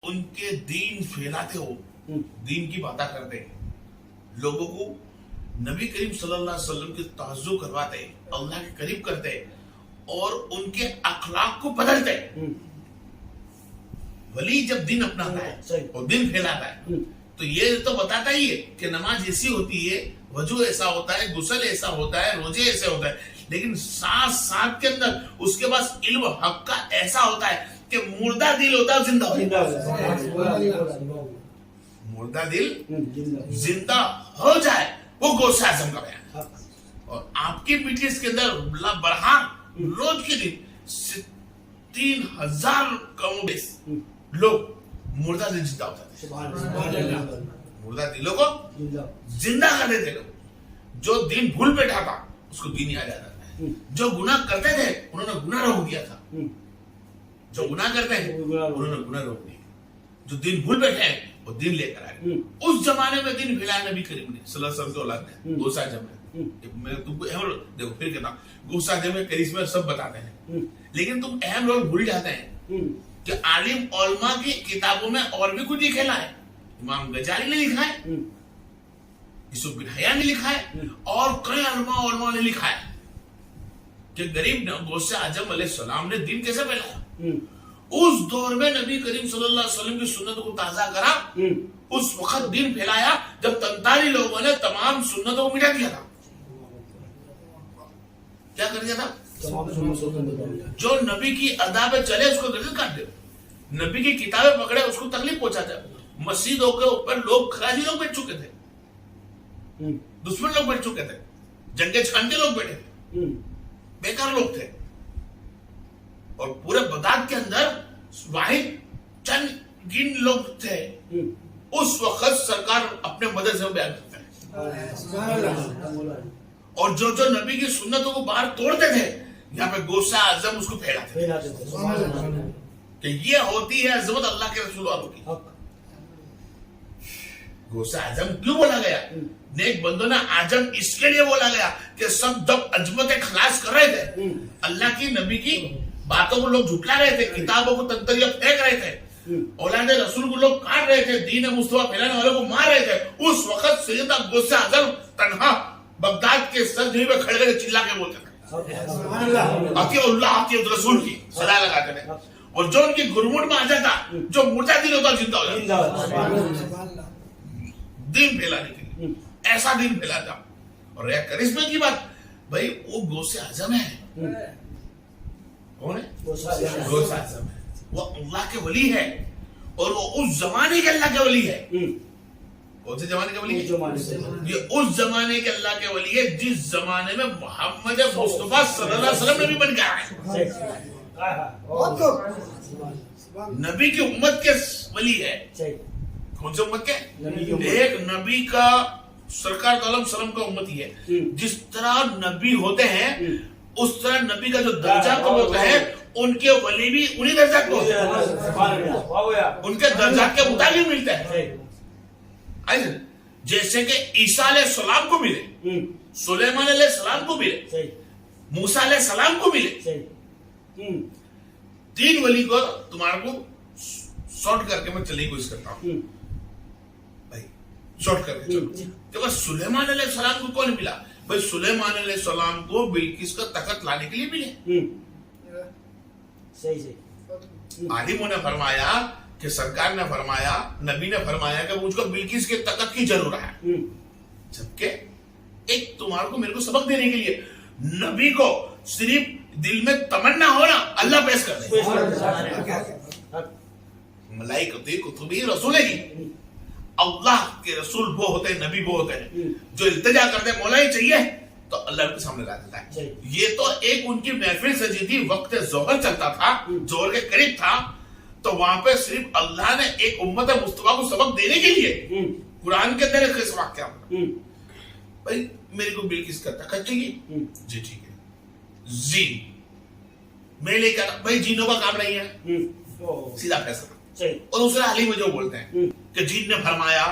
उनके दीन फैलाते हो, दीन की बातें करते, लोगों को नबी करीम सल्लल्लाहु अलैहि वसल्लम की तवज्जो करवाते, अल्लाह के करीब करते और उनके अखलाक को बदलते। वली जब दिन अपनाता है और दिन फैलाता है तो ये तो बताता ही है कि नमाज ऐसी होती है, वजू ऐसा होता है, गुस्ल ऐसा होता है, रोजे ऐसे होता है, लेकिन साथ साथ के अंदर उसके पास इल्म हक का ऐसा होता है कि मुर्दा दिल होता है जिंदा हो, मुर्दा दिल जिंदा हो जाए, वो गौसे आज़म का बयान। और आपकी पीटीएस के अंदर बरहान रोज के दिन 3000 कम लोग मुर्दा दिल जिंदा होता है, मुर्दा दिलों को जिंदा कर देते लोग। जो दिन भूल बैठा था उसको दिन याद आ जाता है, जो गुनाह करते थे उन्होंने गुनाह रोक दिया था, जो गुनाह करते हैं उन्होंने गुनाह रोक दिया, जो दिन भूल बैठे हैं वो दिन लेकर आए। उस जमाने में दिन फैलाया नबी करीम ने सल्लल्लाहु अलैहि वसल्लम के औलाद ने, गौसे आज़म ने। मैं तुमको अहम रोल देखो फिर कहता हूं, गौसे आज़म में करिश्मा सब बताते हैं, लेकिन तुम अहम रोल भूल जाते हैं कि आलिम उलमा की किताबों में और भी कुछ लिखेला है। इमाम गजाली ने लिखा है, यूसुफ बिन हया ने लिखा है, और कई उलमा ने लिखा है कि गरीब गौसे आज़म अलैहिस्सलाम ने दिन कैसे फैलाया। उस दौर में नबी करीम सल्लल्लाहु अलैहि वसल्लम की सुन्नत को ताजा करा, उस वक्त दिन फैलाया जब 43 लोगों ने तमाम सुन्नतों को मिटा दिया था। क्या कर दिया था? जो नबी की अदा पे चले उसको गर्दन काट दे, नबी की किताबें पकड़े उसको तकलीफ पहुंचाते। मस्जिदों के ऊपर लोग खराजी लोग बैठ चुके थे, दुश्मन लोग बैठ चुके थे, जंगे छानते लोग बैठे थे, बेकार लोग थे, और पूरे बगदाद के अंदर वाहिद चंद गिन लोग थे। उस वक्त सरकार अपने मदद से बयान करते हैं, और जो जो नबी की सुन्नतों को बाहर तोड़ते थे यहाँ पे गौसे आज़म उसको फैलाते थे कि ये होती है अजमत अल्लाह के रसूल वालों की। गौसे आज़म क्यों बोला गया? नेक बंदों ने आजम इसके लिए बोला गया कि सब जब अजमत खलास कर रहे थे, अल्लाह की नबी की बातों को लोग झुटला रहे थे, किताबों को तंतरिया फेंक रहे थे, औलाद रसूल को लोग काट रहे थे, दीन मुस्तफा फैलाने वालों को मार रहे थे, उस वक्त सैयदना गौसे आज़म तन्हा बगदाद के सरजमी में खड़े खड़े चिल्ला के बोलते थे अल्लाह के रसूल की सलाह लगाते थे, और जो उनकी गुरमुट में आ जाता, जो मुर्दा दिल होता जिंदा हो जाता, दिन फैलाने के लिए ऐसा दिन फैलाता। और करिश्मे की बात, भाई वो गौसे आज़म है, कौन है? गौसे आज़म है, वो अल्लाह के वली है, और वो उस जमाने के अल्लाह के वली है। कौन से जमाने के वली है? ये उस जमाने के अल्लाह के वली है जिस जमाने में मोहम्मद मुस्तफा सल्लल्लाहु अलैहि वसल्लम नबी बन गया है, नबी की उम्मत के वली है। कौन से उम्मत के? एक नबी का सरकार सल्लम का उम्मती है। जिस तरह नबी होते हैं उस तरह नबी का जो दर्जा को होता है, उनके वली भी उन्हीं दर्जा को, उनके दर्जा के मुताबिक मिलता है। जैसे कि ईसा अलैहिस्सलाम को मिले, सुलेमान अलैहिस्सलाम को मिले, मूसा अलैहिस्सलाम को मिले, तीन वली को तुम्हारे को शॉर्ट करके मैं चलने की कोशिश करता हूं भाई, शॉर्ट करके चलो। तो सुलेमान अलैहिस्सलाम को कौन मिला? भाई सुलेमान अलैहिस्सलाम को बिल्किस का तख्त लाने के लिए मिले। सही आलिमों ने फरमाया कि सरकार ने फरमाया, नबी ने फरमाया कि मुझको बिल्किस के तख्त की जरूरत है, जबकि एक तुम्हारे को मेरे को सबक देने के लिए नबी को सिर्फ दिल में तमन्ना होना अल्लाह पेश कर दे। मलाइकते कुतुबी रसूल ही, अल्लाह के रसूल वो होते हैं, नबी वो होते हैं जो इल्तिजा करते हैं, मौला ही चाहिए तो अल्लाह के सामने ला देता है। ये तो एक उनकी महफिल सजी थी, वक्त जोहर चलता था, जोहर के करीब था, तो वहां पे सिर्फ अल्लाह ने एक उम्मत मुस्तफा को सबक देने के लिए कुरान के अंदर एक सबक क्या भाई मेरे को बिल्किस का तख्त चाहिए, जी ठीक है, जीन मैं लेकर, भाई जीनों का काम नहीं है, सीधा फैसला। और दूसरा हाल ही में जो बोलते हैं कि जीन ने फरमाया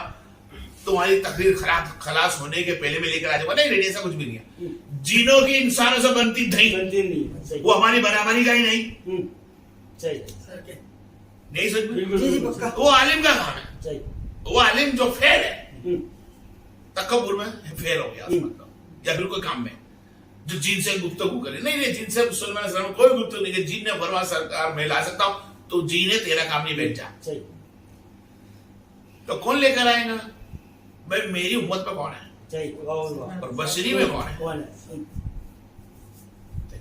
तुम्हारी तकरीर खलास होने के पहले में लेकर आ जाऊंगा, नहीं ऐसा कुछ भी नहीं है। जीनों की इंसानों से बनती नहीं, वो हमारी बराबरी का ही नहीं, नहीं समझ में? वो आलिम का काम है, वो आलिम जो फेल है तकब्बुर में फेल हो गया मतलब, या फिर कोई काम में जो जीन से गुफ्तगू करे, नहीं जीन से मुसलमान कोई गुफ्तगू नहीं, जीन ने फरमाया सरकार मैं ला सकता हूं तो जीन है तेरा काम नहीं, बैठ जा। तो कौन लेकर आएगा भाई? मेरी उम्मत पे कौन है और बशरी में कौन है?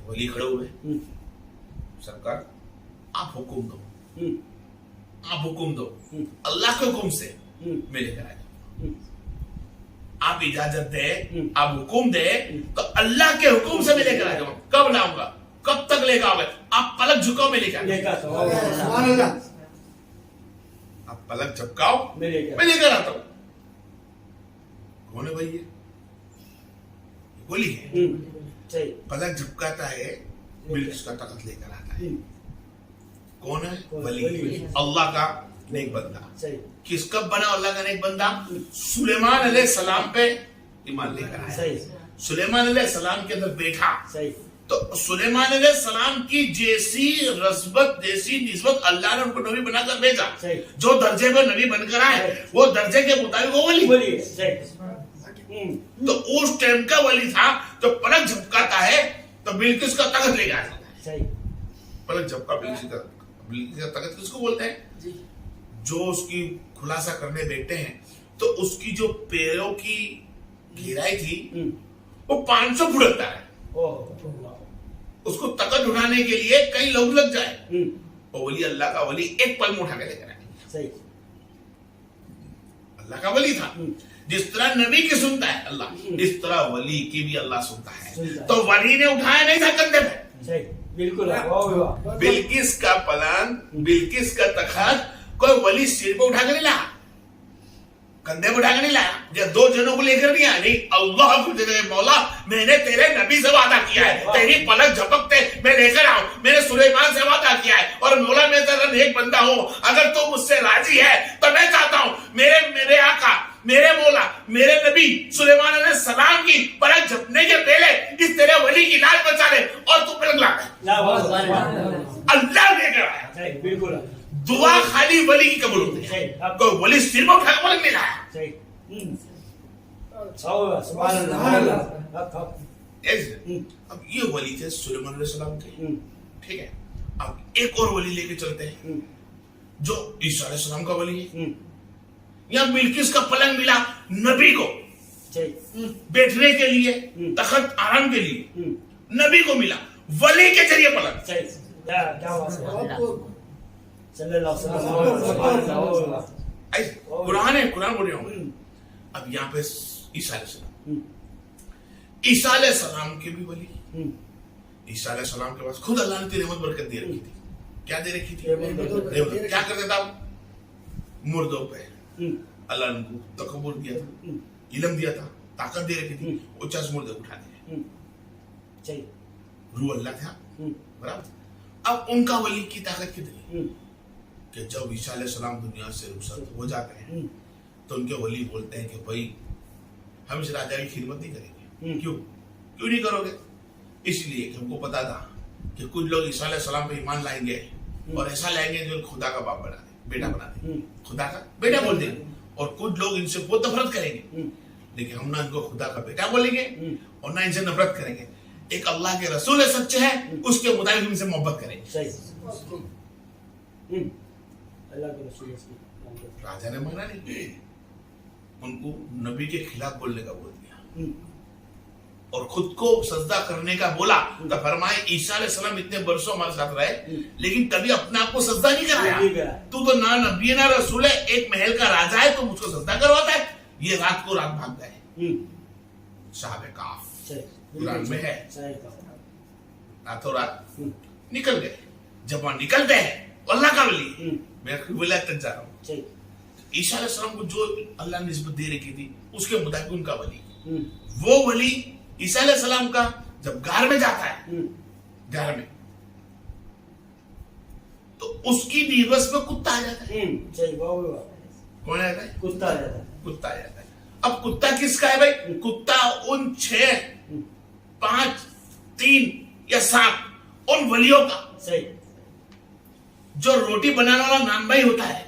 वली खड़े हुए, सरकार आप हुक्म दो, आप हुक्म दो, अल्लाह के हुक्म से मैं लेकर आया, आप इजाजत दे, आप हुक्म दे तो अल्लाह के हुक्म से मैं लेकर आ जाऊंगा। कब लाऊंगा, कब तक लेकर आओगे? आप पलक झुकाओ मैं लेकर आऊंगा, आप पलक झपकाओ मैं लेकर आता हूं। कौन है भाई? ये गोली है, पलक झपकाता है, बिल्किस का तख्त लेकर आता है। कौन है? वली, अल्लाह का नेक बंदा। किसका बना अल्लाह का नेक बंदा? सुलेमान अलैहिस्सलाम पे ईमान लेकर आया, सुलेमान अलैहिस्सलाम के अंदर बैठा, तो सुलेमान अलैहिस्सलाम की जैसी रस्बत, जैसी निस्बत अल्लाह ने उनको नबी बनाकर भेजा, जो दर्जे पर नबी बनकर आए वो दर्जे के मुताबिक वो वली। तो उस टाइम का वली था जो पलक झपकाता है तो बिल्किस का तख्त लेकर आता है। पलक झपका बिल्किस का तख्त किसको बोलते हैं? जो उसकी खुलासा करने बैठते हैं तो उसकी जो पैरों की गहराई थी वो 500 फुट लगता है, उसको तख्त उठाने के लिए कई लोग लग जाए, और वली अल्लाह का वली एक पल में उठा के लेकर आए। अल्लाह का वली था, जिस तरह नबी की सुनता है अल्लाह, इस तरह वली की भी अल्लाह सुनता है। तो वली ने उठाया नहीं था कंधे पे, बिल्कुल बिल्किस का पलंग, बिल्किस का तख्त कोई वली सिर पे उठा कर नहीं लाया, कंधे पे उठा कर नहीं लाया, या दो जनों को लेकर नहीं आया, नहीं अल्लाह को दे मौला मैंने तेरे नबी से वादा किया है, तेरी पलक झपकते मैं लेकर आऊं, मैंने सुलेमान से वादा किया है, और मौला मैं तेरा नेक बंदा हूं, अगर तू मुझसे राजी है तो मैं चाहता हूं मेरे आका, मेरे मौला, मेरे नबी सुलेमान अलैहिस्सलाम की पलक झपकने के पहले इस तेरे वली की लाज बचा ले और तू पलक ला। अल्लाह लेकर आया, बिल्कुल दुआ खाली वली की कबूल होती है, कोई वली सिर में उठा पलक नहीं लाया। अब ये वली थे सुलेमान अलैहिस्सलाम के, ठीक है। अब एक और वली लेके चलते हैं जो ईसा अलैहिस्सलाम का वली है। यहाँ बिल्किस का पलंग मिला नबी को बैठने के लिए, तख्त आराम के लिए नबी को मिला, वली के जरिए पलंग। कुरान है, कुरान बोल रहा हूं। अब यहाँ पे ईसा अलैहिस्सलाम के भी वली, ईसा अलैहिस्सलाम के पास खुद अल्लाह ने रहमत बरकत दे रखी थी। क्या दे रखी थी? क्या करते था? मुर्दों पे अल्लाह ने उनको तकब्बुर दिया था, इल्म दिया था, ताकत दे रखी थी, 50 मुर्दे उठा दिए, रूह अल्लाह था, बराबर। अब उनका वली की ताकत कितनी कि जब ईसा अलैहिस्सलाम दुनिया से रुखसत हो जाते हैं तो उनके वली बोलते हैं कि भाई हम इस राजा की खिदमत नहीं करेंगे। क्यों नहीं करोगे? इसलिए कि हमको पता था कि कुछ लोग ईसा अलैहिस्सलाम पे ईमान लाएंगे और ऐसा लाएंगे जो खुदा का बाप बना दे, बेटा बना दे, खुदा का बेटा बोल देंगे, और कुछ लोग इनसे बहुत नफरत करेंगे, लेकिन हम ना इनको खुदा का बेटा बोलेंगे और ना इनसे नफरत करेंगे। एक अल्लाह के रसूल है, सच्चे हैं, उसके मुताबिक इनसे मोहब्बत करेंगे। राजा ने माना नहीं, उनको नबी के खिलाफ बोलने का बोल दिया और खुद को सजदा करने का बोला। तो फरमाए ईसा अलैहिस्सलाम इतने बरसों हमारे साथ रहे लेकिन कभी अपने आप को सजदा नहीं कराया। तू तो ना नबी ना रसूल है, एक महल का राजा है, तो मुझको सजदा करवाता है। ये रात को रात भाग गए, साहब काफ कुरान में है, रातों रात निकल गए। जब वहां निकलते हैं अल्लाह का वली, मैं विलायत तक जा रहा हूँ, ईसा अलैहिस्सलाम को जो अल्लाह ने निस्बत दे रखी थी उसके मुताबिक उनका वली, वो वली ईसा अलैहिस्सलाम का जब गार में जाता है, गार में, तो उसकी निवस में कुत्ता आ जाता है। कौन आ जाता है? कुत्ता आ जाता है। कुत्ता आ जाता है। अब कुत्ता किसका है भाई? कुत्ता उन 6, 5, 3 या 7 उन वलियों का। जो रोटी बनाने वाला नान भाई होता है,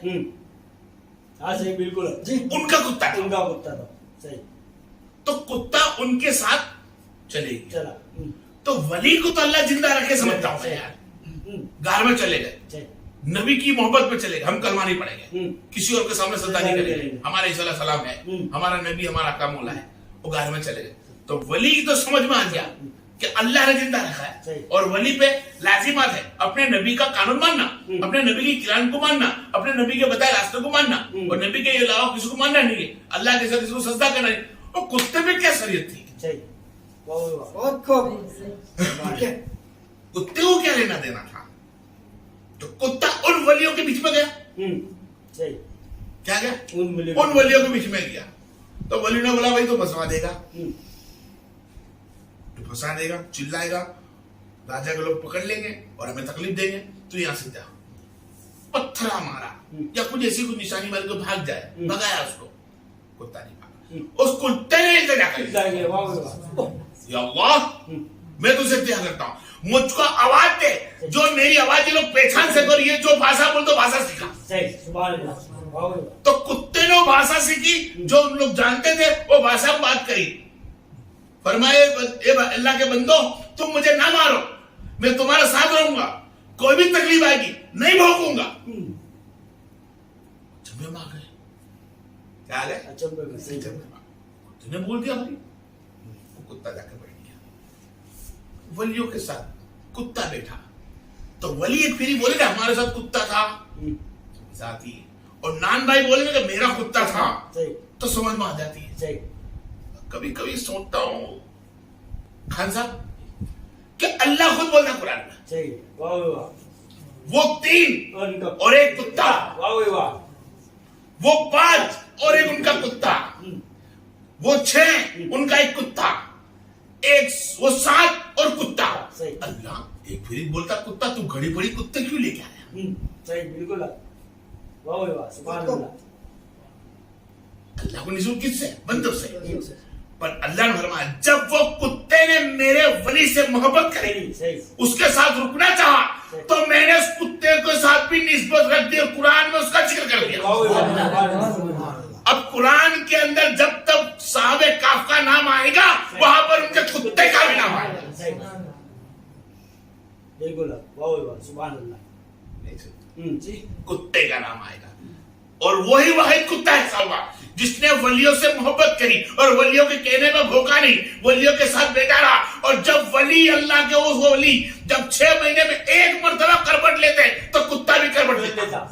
हाँ सही, बिल्कुल जी, उनका कुत्ता था। उनका कुत्ता था, सही। तो कुत्ता उनके साथ चलेगी। चला। तो वली को तो अल्लाह जिंदा रखे समझता हूं मैं यार। घर में चले गए, नबी की मोहब्बत में चले गए, हम कलमा नहीं पड़ेंगे, किसी और के सामने सजदा नहीं करेंगे, हमारे ईसा अलैहि सलाम है, हमारा नबी हमारा आका मौला है, वो घर में चले गए। तो वली तो समझ में आ गया कि अल्लाह ने जिंदा रखा है, और वली पे लाजिमात है अपने नबी का कानून मानना, अपने नबी की किरान को मानना, अपने नबी के बताए रास्ते को मानना, और नबी के अलावा किसी को मानना नहीं है, अल्लाह के साथ किसी को सजदा करना नहीं। और कुत्ते में क्या शरीयत थी? कुत्ते को क्या लेना देना था? तो कुत्ता उन वलियों के बीच में गया, सही, क्या गया? उन वलियों के बीच में गया। तो वली ने बोला भाई तो फंसा देगा, तो फंसा देगा, चिल्लाएगा, राजा के लोग पकड़ लेंगे और हमें तकलीफ देंगे, तो यहां से जा। पत्थरा मारा या कुछ ऐसी कुछ निशानी मारी को भाग जाए, भगाया उसको, कुत्ता नहीं भागा, उस कुत्ते ने इल्तिजा कर, या अल्लाह मैं तुझसे त्याग करता हूं, मुझको आवाज दे, जो मेरी आवाज ये लोग पहचान सके, और ये जो भाषा बोल तो भाषा सीखा। तो कुत्ते ने भाषा सीखी जो उन लोग जानते थे, वो भाषा में बात करी। फरमाए अल्लाह के बंदो, तुम मुझे ना मारो, मैं तुम्हारे साथ रहूंगा, कोई भी तकलीफ आएगी नहीं भोंकूंगा। चंबे में आ गए, क्या आ गए? तुमने बोल दिया भाई, कुत्ता जाकर बैठ गया वलियों के साथ, कुत्ता बैठा। तो वली एक फिर बोले ना हमारे साथ कुत्ता था, जाती, और नान भाई बोलेंगे कि मेरा कुत्ता था, तो समझ में आ जाती है। कभी कभी सोचता हूं खान साहब कि अल्लाह खुद बोलता कुरान में, वो 3 और एक कुत्ता, वो 5 और एक उनका कुत्ता, वो 6 उनका एक कुत्ता, एक वो 7 और कुत्ता। अल्लाह एक फिर बोलता कुत्ता, तू घड़ी बड़ी कुत्ते क्यों लेके आया? सही, बिल्कुल, अल्लाह को निसूर किससे? बंदों से। पर अल्लाह ने फरमाया जब वो कुत्ते ने मेरे वली से मोहब्बत करी, उसके साथ रुकना चाहा, तो मैंने उस कुत्ते के साथ भी निस्बत रख दी और कुरान में उसका जिक्र कर दिया। अब कुरान के अंदर जब तक साहबे काफ का नाम आएगा, वहां पर उनके कुत्ते का भी नाम आएगा। कुत्ते का नाम आएगा, और वही वाहिद कुत्ता है साहबा जिसने वलियों से मोहब्बत करी और वलियों के कहने में भोका नहीं, वलियों के साथ बैठा रहा। और जब वली अल्लाह के उस वली जब 6 महीने में एक मर्तबा करवट लेते तो कुत्ता भी करवट लेता।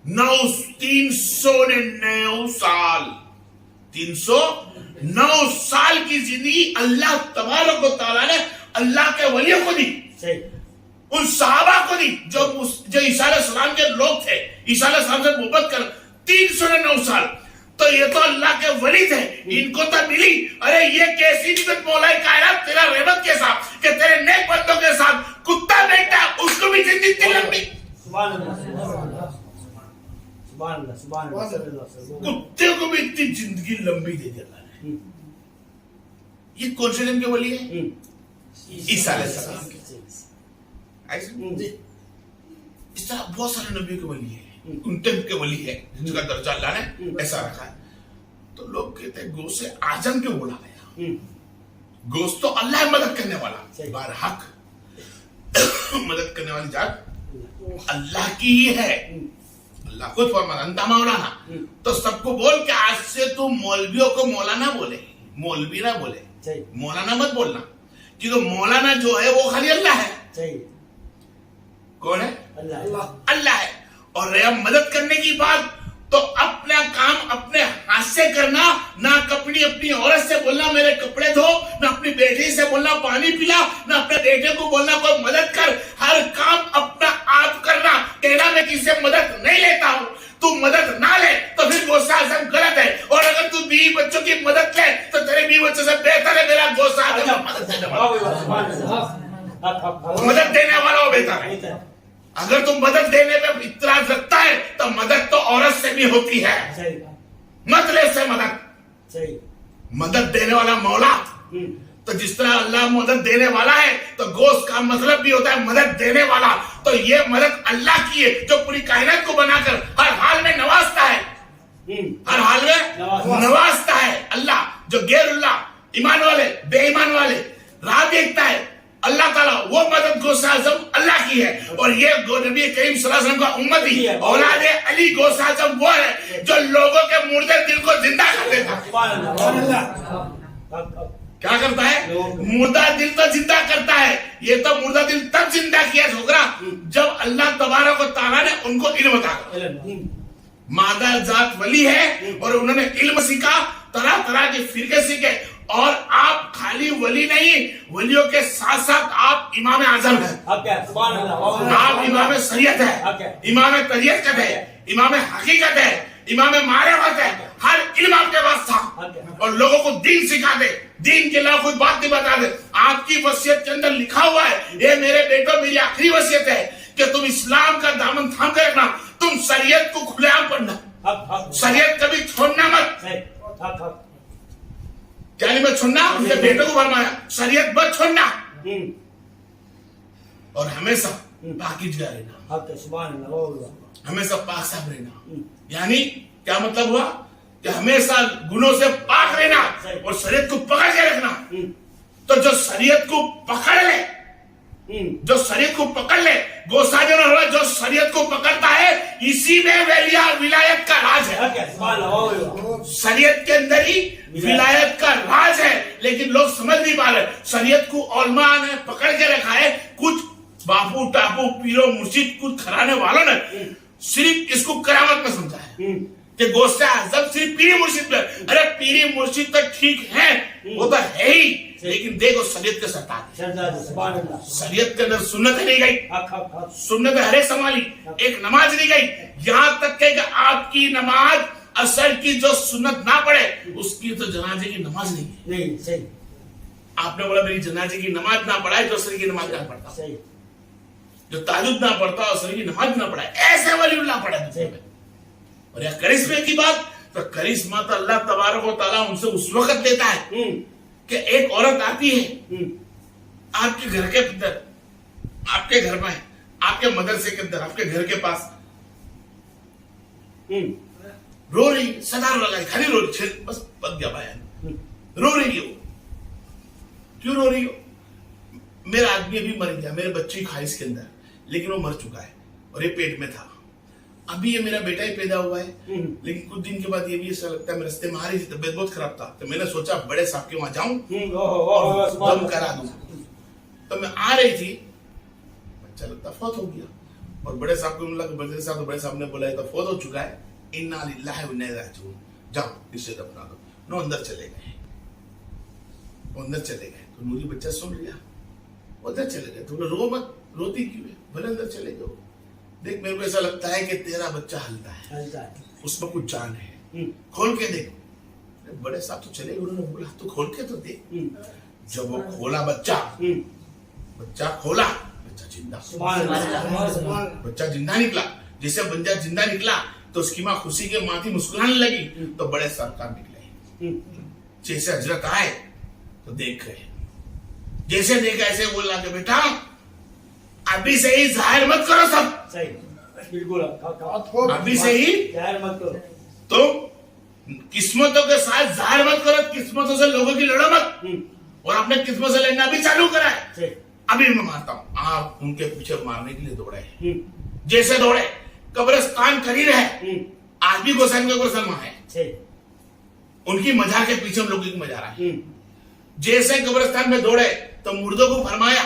309 साल 309 साल की जिंदगी अल्लाह तबारक व तआला ने अल्लाह के वलियों को दी, उन सहाबा को दी जो ईसा अलैहिस्सलाम के लोग थे, ईसा अलैहिस्सलाम से मोहब्बत कर 309 साल। तो ये तो अल्लाह के वली थे, इनको तो मिली। अरे ये कैसी निकट मौला कायनात तेरा रहमत के साथ कि तेरे नेक बंदों के साथ कुत्ता बैठा, उसको भी जिंदगी इतनी लंबी। कुत्ते को भी इतनी जिंदगी लंबी दे दी अल्लाह ने। ये कौन से दिन के वली है? ईसा अलैहिस्सलाम के। इस तरह बहुत सारे नबियों के वली है, उनके के वली है जिनका दर्जा अल्लाह ने ऐसा रखा है। तो लोग कहते हैं गौ से आजम क्यों बोला गया? गोश्त तो अल्लाह मदद करने वाला, बारहक मदद करने वाली जात अल्लाह की ही है। अल्लाह खुद फरमाता अंता मौलाना, तो सबको बोल के आज से तू मौलवियों को मौलाना बोले, मौलवी ना बोले, मौलाना मत बोलना, क्योंकि मौलाना जो है वो खाली अल्लाह है। कौन है? अल्लाह है। और रहा मदद करने की बात, तो अपना काम अपने हाथ से करना, ना अपनी अपनी औरत से बोलना मेरे कपड़े धो, ना अपनी बेटी से बोलना पानी पिला, ना अपने बेटे को बोलना कोई मदद कर। हर काम अपना आप करना। कहना मैं किसी से मदद नहीं लेता हूं, तू मदद ना ले तो फिर गौसा आजम गलत है। और अगर तू बीवी बच्चों की मदद ले तो तेरे बीवी बच्चों से बेहतर है मेरा गौसा आजम मदद देने वाला वो बेहतर है। अगर तुम मदद देने में इतराज रखता है तो मदद तो औरत से भी होती है, मत ले से मदद। मदद देने वाला मौला تو جس طرح اللہ مدد دینے والا ہے تو گوشت کا مطلب بھی ہوتا ہے مدد دینے والا. تو یہ مدد اللہ کی ہے جو پوری کائنات کو بنا کر ہر حال میں نوازتا ہے, ہر حال میں نوازتا ہے. اللہ جو غیر اللہ ایمان والے بے ایمان والے راہ دیکھتا ہے, اللہ تعالیٰ وہ مدد گوشت اعظم اللہ کی ہے. اور یہ نبی کریم صلی اللہ علیہ وسلم کا امتی اولاد علی گوشت اعظم وہ ہے جو لوگوں کے مردے دل کو زندہ کر دیتا ہے. کیا کرتا ہے؟ مردہ دل تو زندہ کرتا ہے. یہ تو مردہ دل تب زندہ کیا چھوکرا جب اللہ تبارک و تعالیٰ نے ان کو علم عطا کیا. مادہ ذات ولی ہے اور انہوں نے علم سیکھا, طرح طرح کے فرقے سیکھے. اور آپ خالی ولی نہیں, ولیوں کے ساتھ ساتھ آپ امام اعظم ہیں, آپ امام شریعت ہے, امام طریقت ہے, امام حقیقت ہے, امام معرفت ہے. ہر علم آپ کے پاس تھا اور لوگوں کو دین سکھا دے, دین کے علاوہ کوئی بات نہیں بتا دے. آپ کی وصیت کے اندر لکھا ہوا ہے, یہ میرے بیٹوں میری آخری وصیت ہے کہ تم اسلام کا دامن تھام کے رکھنا, تم شریعت کو کھلے عام پڑھنا, شریعت کبھی چھوڑنا مت. کیا نہیں مت چھوڑنا, ان کے بیٹوں کو فرمایا شریعت مت چھوڑنا اور ہمیشہ پاکیزگی رہنا, ہمیشہ پاک صاف رہنا. یعنی کیا مطلب ہوا کہ ہمیشہ گناہوں سے پاک رہنا اور شریعت کو پکڑ کے رکھنا. تو جو شریعت کو پکڑ لے, جو شریعت کو پکڑ لے, جو شریعت کو پکڑتا ہے اسی میں ولایت کا راج ہے. شریعت کے اندر ہی ولایت کا راج ہے. لیکن لوگ سمجھ نہیں پا رہے. شریعت کو علماء نے پکڑ کے رکھا ہے, کچھ باپو ٹاپو پیرو مرشد کچھ کھرانے والوں نے صرف اس کو کرامت میں سمجھا ہے کہ گوشت اعظم صرف پیری مرشد میں. ارے پیری مرشد تو ٹھیک ہے, وہ تو ہے ہی, لیکن دیکھو شریعت کے سرطان, شریعت کے اندر سنت نہیں گئی, سنت ہر ایک سنبھالی, ایک نماز نہیں گئی. یہاں تک کہ آپ کی نماز اثر کی جو سنت نہ پڑے اس کی تو جنازے کی نماز نہیں ہے. آپ نے بولا میری جنازے کی نماز نہ پڑھائے جو اثر کی نماز نہ پڑھتا, جو تہجد نہ پڑھتا اثر کی نماز نہ پڑھائے, ایسے ولی اللہ پڑھے. اور یہ کرشمے کی بات, تو کرشمہ تو اللہ تبارک و تعالیٰ ان سے اس وقت لیتا ہے کہ ایک عورت آتی ہے آپ کے گھر کے اندر, آپ کے گھر میں, آپ کے مدرسے کے اندر, آپ کے گھر کے پاس رو رہی, صدا لگائی, خالی رو رہی, بس پک گیا بیان, رو رہی ہو. کیوں رو رہی ہو؟ میرا آدمی ابھی مر گیا, میرے بچے کھائی اس کے اندر, لیکن وہ مر چکا ہے اور یہ پیٹ میں تھا. ابھی یہ میرا بیٹا ہی پیدا ہوا ہے, لیکن کچھ دن کے بعد یہ بھی ایسا لگتا ہے میرے رستے میں آ رہی تھی, طبیعت بہت خراب تھا, تو میں نے سوچا بڑے صاحب کے وہاں جاؤں اور دم کرا دوں. تو میں آ رہی تھی, بچہ لگتا فوت ہو گیا, اور بڑے صاحب کو ملا کہ بڑے صاحب, تو بڑے صاحب نے بولا تو فوت ہو چکا ہے, انا للہ و انا الیہ راجعون, جاؤ اس سے دفنا دو. نو اندر چلے گئے, اندر چلے گئے تو نوری بچہ سن لیا, ادھر چلے گئے. تو رو مت, روتی کیوں ہے, بھلے اندر چلے گئے. دیکھ میرے کو ایسا لگتا ہے کہ تیرا بچہ ہلتا ہے, اس میں کچھ جان ہے, کھول کے دیکھ. بڑے صاحب تو چلے گئے, انہوں نے بولا تو کھول کے تو دیکھ. جب وہ کھولا بچہ کھولا, بچہ زندہ, بچہ زندہ نکلا. جیسے بچہ زندہ نکلا تو اس کی ماں خوشی کے ماں تھی, مسکرانے لگی. تو بڑے صاحب کام نکلے, جیسے حضرت آئے تو دیکھ گئے, جیسے دیکھا ایسے بولا کہ بیٹا ابھی سے ہی ظاہر مت کرو, سب ابھی سے ہی تو قسمتوں کے ساتھ ظاہر مت کرو, قسمتوں سے لوگوں کی لڑو مت, اور اپنے قسمت سے لڑنا بھی چالو کرا ہے. ابھی میں مارتا ہوں. آپ ان کے پیچھے مارنے کے لیے دوڑے, جیسے دوڑے قبرستان قریب ہے, آج بھی گوسین کا قبرستان وہاں ہے, ان کی مزاح کے پیچھے ہم لوگوں کی مزاح رہا ہے. جیسے قبرستان میں دوڑے تو مردوں کو فرمایا,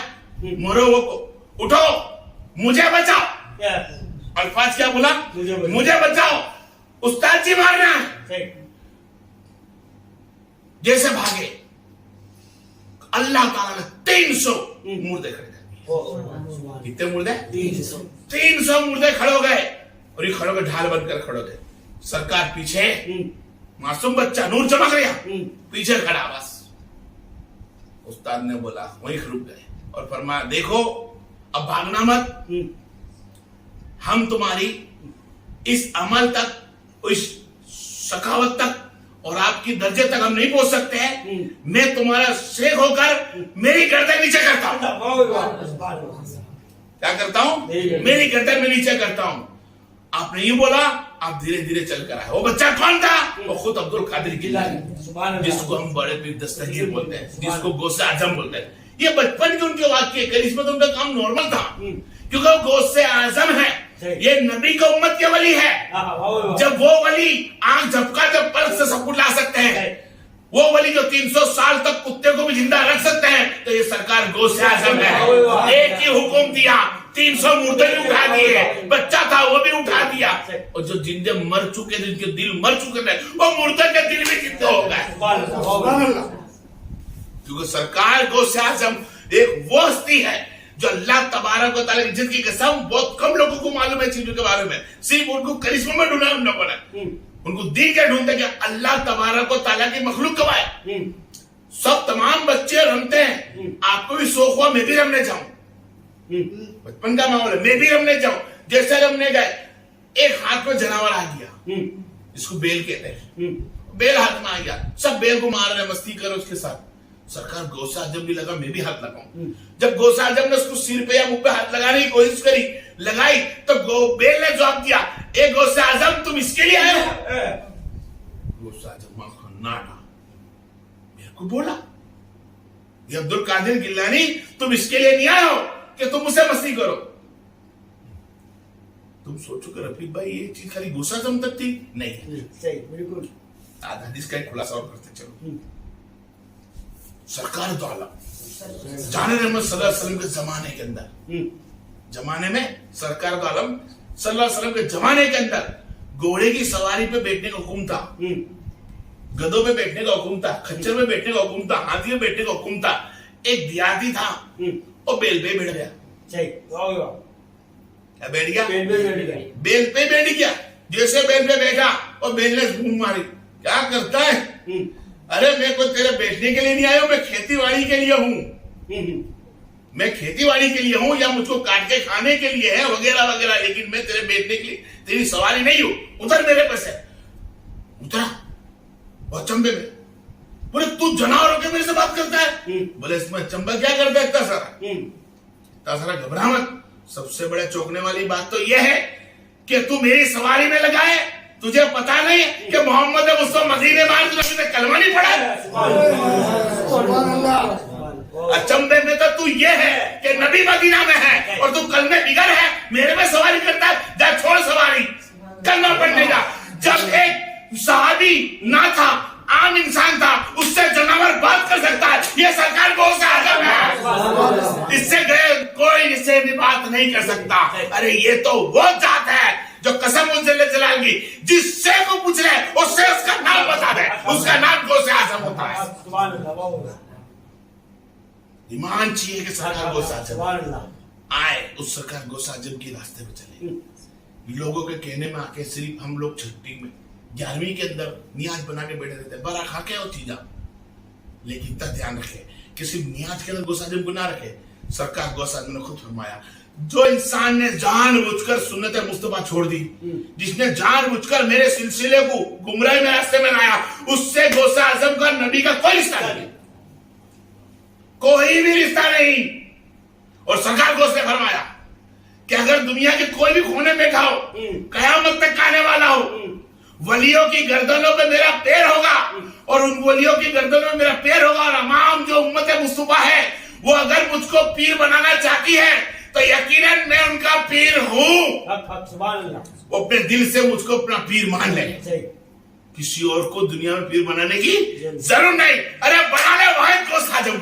مرو کو اٹھو, مجھے بچاؤ. الفاظ کیا بولا, مجھے بچاؤ, استاد جی مارنا ہے. جیسے بھاگے, اللہ تعالیٰ نے 300 مردے کھڑے کر دیے. کتنے مردے؟ 300 مردے کھڑے ہو گئے, اور یہ کھڑے ہو گئے ڈھال بن کر کھڑے ہو گئے. سرکار پیچھے, معصوم بچہ نور چمک رہا, پیچھے کھڑا. بس استاد نے بولا, وہیں رک گئے اور فرمایا دیکھو اب بھاگنا مت, ہم تمہاری اس عمل تک, اس سخاوت تک اور آپ کی درجے تک ہم نہیں پہنچ سکتے ہیں. میں تمہارا شیخ ہو کر میری گردن نیچے کرتا ہوں. کیا کرتا ہوں؟ میری گردن میں نیچے کرتا ہوں. آپ نے یہ بولا, آپ دھیرے دھیرے چل کر آئے. وہ بچہ کون تھا؟ وہ خود عبد القادر جیلانی, جس کو ہم بڑے پیر دستگیر بولتے ہیں, جس کو غوث اعظم بولتے ہیں. یہ بچپن کے ان کے واقعے کرشمہ تو ان کا کام نارمل تھا, کیونکہ وہ غوث اعظم ہے. یہ نبی کا امت کے ولی ہے. جب وہ ولی آنکھ جھپکا جب پرس سے سب کچھ لا سکتے ہیں, وہ ولی جو 300 سال تک کتے کو بھی زندہ رکھ سکتے ہیں, تو یہ سرکار غوث اعظم ہے. ایک ہی حکم دیا, 300 مردے بھی اٹھا دیے, بچہ تھا وہ بھی اٹھا دیا, اور جو جندے مر چکے تھے, جن کے دل مر چکے تھے, وہ مردے کے دل بھی زندہ ہو گئے. کیونکہ سرکار غوث اعظم ایک وہ ہستی ہے جو اللہ تبارک و تعالیٰ کی, جن کی قسم بہت کم لوگوں کو معلوم ہے چیزوں کے بارے میں, صرف ان کو کرشمہ میں ڈھونڈا ان لوگوں نے. ان کو دل کے ڈھونڈتے کہ اللہ تبارک و تعالیٰ کی مخلوق کب آئے. سب تمام بچے رمتے ہیں, آپ کو بھی شوق ہوا میں بھی رمنے جاؤں, بچپن کا ماحول ہے, میں بھی رمنے جاؤں. جیسے رمنے گئے, ایک ہاتھ میں جناور آ گیا, جس کو بیل کہتے ہیں. بیل ہاتھ میں آ گیا, سب بیل کو مار رہے, مستی کر اس کے ساتھ. سرکار غوث اعظم بھی لگا میں بھی ہاتھ لگاؤں. جب غوث اعظم نے اس کو سر پہ یا منہ پہ ہاتھ لگانے کی کوشش کری, لگائی, تو بیل نے جواب دیا, اے غوث اعظم تم اس کے لیے آئے ہو؟ غوث اعظم ناٹا, میرے کو بولا یہ عبد القادر گیلانی تم اس کے لیے نہیں آئے ہو کہ تم مجھ سے مستی کرو. تم سوچو کہ رفیق بھائی یہ چیز خالی غوث اعظم تک تھی؟ نہیں, صحیح, بالکل. آج حدیث کا ایک خلاصہ اور کرتے چلو. سرکار دو عالم جان رحمت صلی اللہ علیہ وسلم کے زمانے کے اندر, زمانے میں سرکار دو عالم صلی اللہ علیہ وسلم کے زمانے کے اندر گھوڑے کی سواری پہ بیٹھنے کا حکم تھا, گدھوں پہ بیٹھنے کا حکم تھا, خچر پہ بیٹھنے کا حکم تھا, ہاتھی پہ بیٹھنے کا حکم تھا. ایک دیہاتی تھا, وہ بیل پہ بیٹھ گیا. کیا بیٹھ گیا؟ بیل پہ بیٹھ گیا. جیسے بیل پہ بیٹھا, اور بیل نے گھوم ماری. کیا کرتا ہے؟ ارے میں کوئی تیرے بیٹھنے کے لیے نہیں آیا ہوں, میں کھیتی باڑی کے لیے ہوں, میں کھیتی باڑی کے لیے ہوں, یا مجھ کو کاٹ کے کھانے کے لیے ہے وغیرہ وغیرہ, لیکن میں تیرے بیٹھنے کے لیے تیری سواری نہیں ہوں. ادھر میرے پاس ہے. اترا بہت چمبے میں, بولے تو جانوروں کے میرے سے بات کرتا ہے؟ بولے اس میں چمبا کیا کرتا ہے اتنا سارا گھبرا مت. سب سے بڑے چوکنے والی بات تو یہ ہے کہ تو میری سواری میں لگائے, تجھے پتا نہیں کہ محمد مصطفیٰ مدینے میں نے کلمہ نہیں پڑھا. اچمبے میں تو یہ ہے کہ نبی مدینہ میں ہے اور تو کلمے بگڑ ہے, میرے میں سواری کرتا ہے. جا چھوڑ سواری, کلمہ پڑھنے کا. جب ایک صحابی نہ تھا, عام انسان تھا, اس سے جانور بات کر سکتا ہے. یہ سرکار غوث اعظم ہے, اس سے گئے کوئی اس سے بھی بات نہیں کر سکتا. ارے یہ تو وہ ذات ہے جو قسم جل جلال کی, جس سے کو پوچھ رہے اس سے اس کا نام بتا دے, اس کا نام غوث اعظم ہوتا ہے. ایمان چاہیے کہ سرکار غوث اعظم آئے, اس سرکار غوث اعظم کے راستے پہ چلے. لوگوں کے کہنے میں آ کے صرف ہم لوگ چھٹی میں 11ویں کے اندر نیاز بنا کے بیٹھے رہتے ہیں, برا کھا کے اور چیزاں, لیکن تک دھیان رکھے کہ صرف نیاز کے اندر غوث اعظم کو نہ رکھے. سرکار غوث اعظم نے خود فرمایا, جو انسان نے جان بوجھ کر سنت مصطفیٰ چھوڑ دی, جس نے جان بوجھ کر میرے سلسلے کو گمراہی میں راستے میں لایا, اس سے غوث اعظم کا نبی کا کوئی رشتہ نہیں, کوئی بھی رشتہ نہیں. اور سرکار غوث نے فرمایا کہ اگر دنیا کے کوئی بھی کونے بیٹھا ہو, قیامت تک آنے والا ہو, ولیوں کی گردنوں پہ میرا پیر ہوگا, اور ان ولیوں کی گردنوں میں میرا پیر ہوگا, اور امام جو امت مصطفیٰ ہے وہ اگر مجھ کو پیر بنانا چاہتی ہے تو یقیناً میں ان کا پیر ہوں. وہ اپنے دل سے مجھ کو اپنا پیر مان لے, کسی اور کو دنیا میں پیر بنانے کی ضرور نہیں. ارے بنانے واحد غوث اعظم.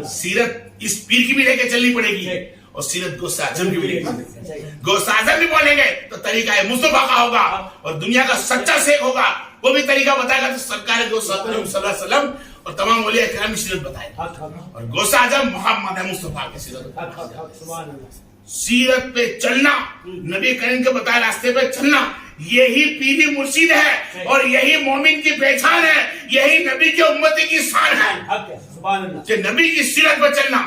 سیرت اس پیر کی بھی لے کے چلنی پڑے گی, اور سیرت غوث اعظم کی بھی لے کے. غوث اعظم بھی بولیں گے تو طریقہ مصطفیٰ کا ہوگا, اور دنیا کا سچا شیخ ہوگا, وہ بھی طریقہ بتائے گا تو سرکار غوث اعظم صلی اللہ علیہ وسلم اور تمام اولیاء کرام کی سیرت بتائے گا. اور غوث اعظم محمد مصطفیٰ کی سیرت. سیرت پہ چلنا, نبی کریم کے بتائے راستے پہ چلنا, یہی پیری مرشد ہے, اور یہی مومن کی پہچان ہے, یہی نبی کی امتی کی شان ہے کہ نبی کی سیرت پہ چلنا,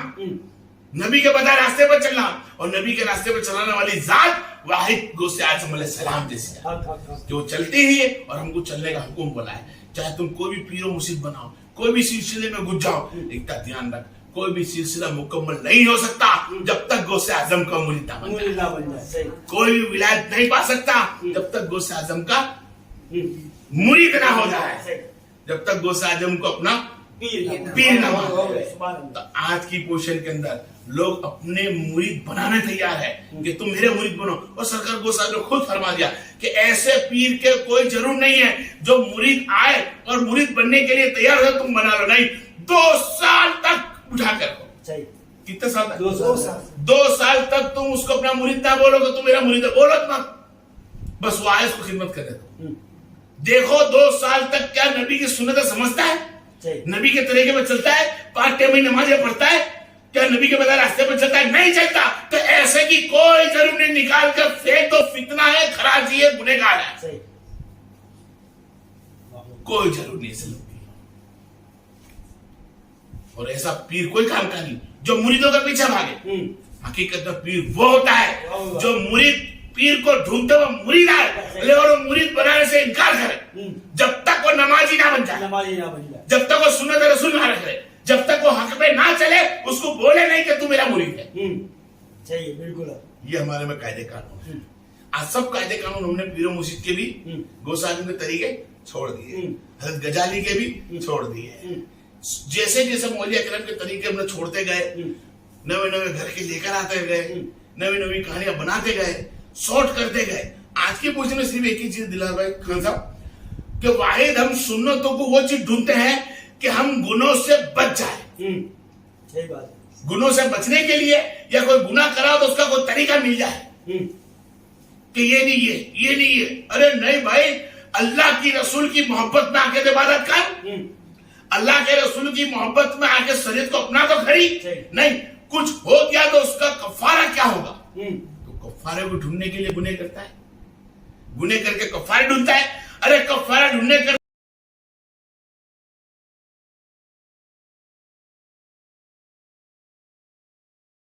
نبی کے بتائے راستے پہ چلنا, اور نبی کے راستے پہ چلانے والی ذات वाहिद गौसे आजम अलैहिस्सलाम जैसी है हक हक हक कि वो चलती ही है और हमको चलने का हुक्म बोला है। चाहे तुम कोई भी पीरो मुर्शिद बनाओ, कोई भी सिलसिले में घुस जाओ, इतना ध्यान रख, कोई भी सिलसिला मुकम्मल नहीं हो सकता जब तक गौसे आजम का मुरीद ना बन जाए। मुरीद ना बन जाए। सही। कोई भी विलायत नहीं पा सकता जब तक गौसे आजम का मुरीद ना हो जाए, सही। जब तक गौसे आजम को अपना पीर ना हो मान गए। ले। सुभान अल्लाह। तो आज की पोजीशन के अंदर लोग अपने मुरीद बनाने तैयार है कि तुम मेरे मुरीद बनो, और सरकार गोसाई ने खुद फरमा दिया कि ऐसे पीर के कोई जरूर नहीं है जो मुरीद आए और मुरीद बनने के लिए तैयार हो तुम बना लो, नहीं, 2 साल तक उठा कर रखो। सही। कितने साल तक? 2 साल। 2 साल तक तुम उसको अपना मुरीद ना बोलो कि तुम मेरा मुरीद है, बोलो मत, बस वो आए उसको खिदमत करे तो देखो 2 साल तक क्या नबी की सुन्नत समझता है, सही। नबी के तरीके में चलता है, 5 टाइम नमाजें पढ़ता है, क्या नबी के बताए रास्ते पर चलता है? नहीं चलता। तो ऐसे की कोई जरूर नहीं, निकाल कर फेंक दो, फितना है, खराजी है, गुनहगार है, सही। कोई जरूर नहीं ऐसे लोग। और ऐसा पीर कोई काम का नहीं जो मुरीदों के पीछे भागे। हकीकत में पीर वो होता है जो मुरीद पीर को ढूंढते हुए मुरीद आए और वो मुरीद बनाने से इनकार करे, जब तक वो नमाजी ना बन जाए, नमाजी ना बन जाए, जब तक वो सुन्नत रसूल ना रखे, जब तक वो हक पे ना चले, उसको बोले नहीं कि तू मेरा मुरीद है। सही है, बिल्कुल। ये हमारे में कायदे कानून है। आज सब कायदे कानून हमने पीरो मुर्शिद के भी, गौसाई के तरीके छोड़ दिए, हजरत गजाली के भी छोड़ दिए। जैसे जैसे मौलिया करम के तरीके हमने छोड़ते गए, नवे नवे घर के लेकर आते गए, नवी नवी कहानियां बनाते गए, शॉर्ट करते गए। आज की पोजीशन में सिर्फ एक ही चीज दिला भाई खान साहब कि वाहिद हम सुन्नतों को वो चीज ढूंढते हैं कि हम गुनों से बच जाए। सही बात है। गुनों से बचने के लिए या कोई गुनाह करा तो उसका कोई तरीका मिल जाए कि ये नहीं है, ये नहीं है। अरे नहीं भाई, अल्लाह की रसूल की मोहब्बत में आके इबादत कर, अल्लाह के रसूल की मोहब्बत में आके शरीयत को अपना तो खड़ी नहीं, कुछ हो गया तो उसका कफारा क्या होगा? तो कफारे को ढूंढने के लिए गुनाह करता है, गुनाह करके कफारे ढूंढता है। अरे कफारा ढूंढने कर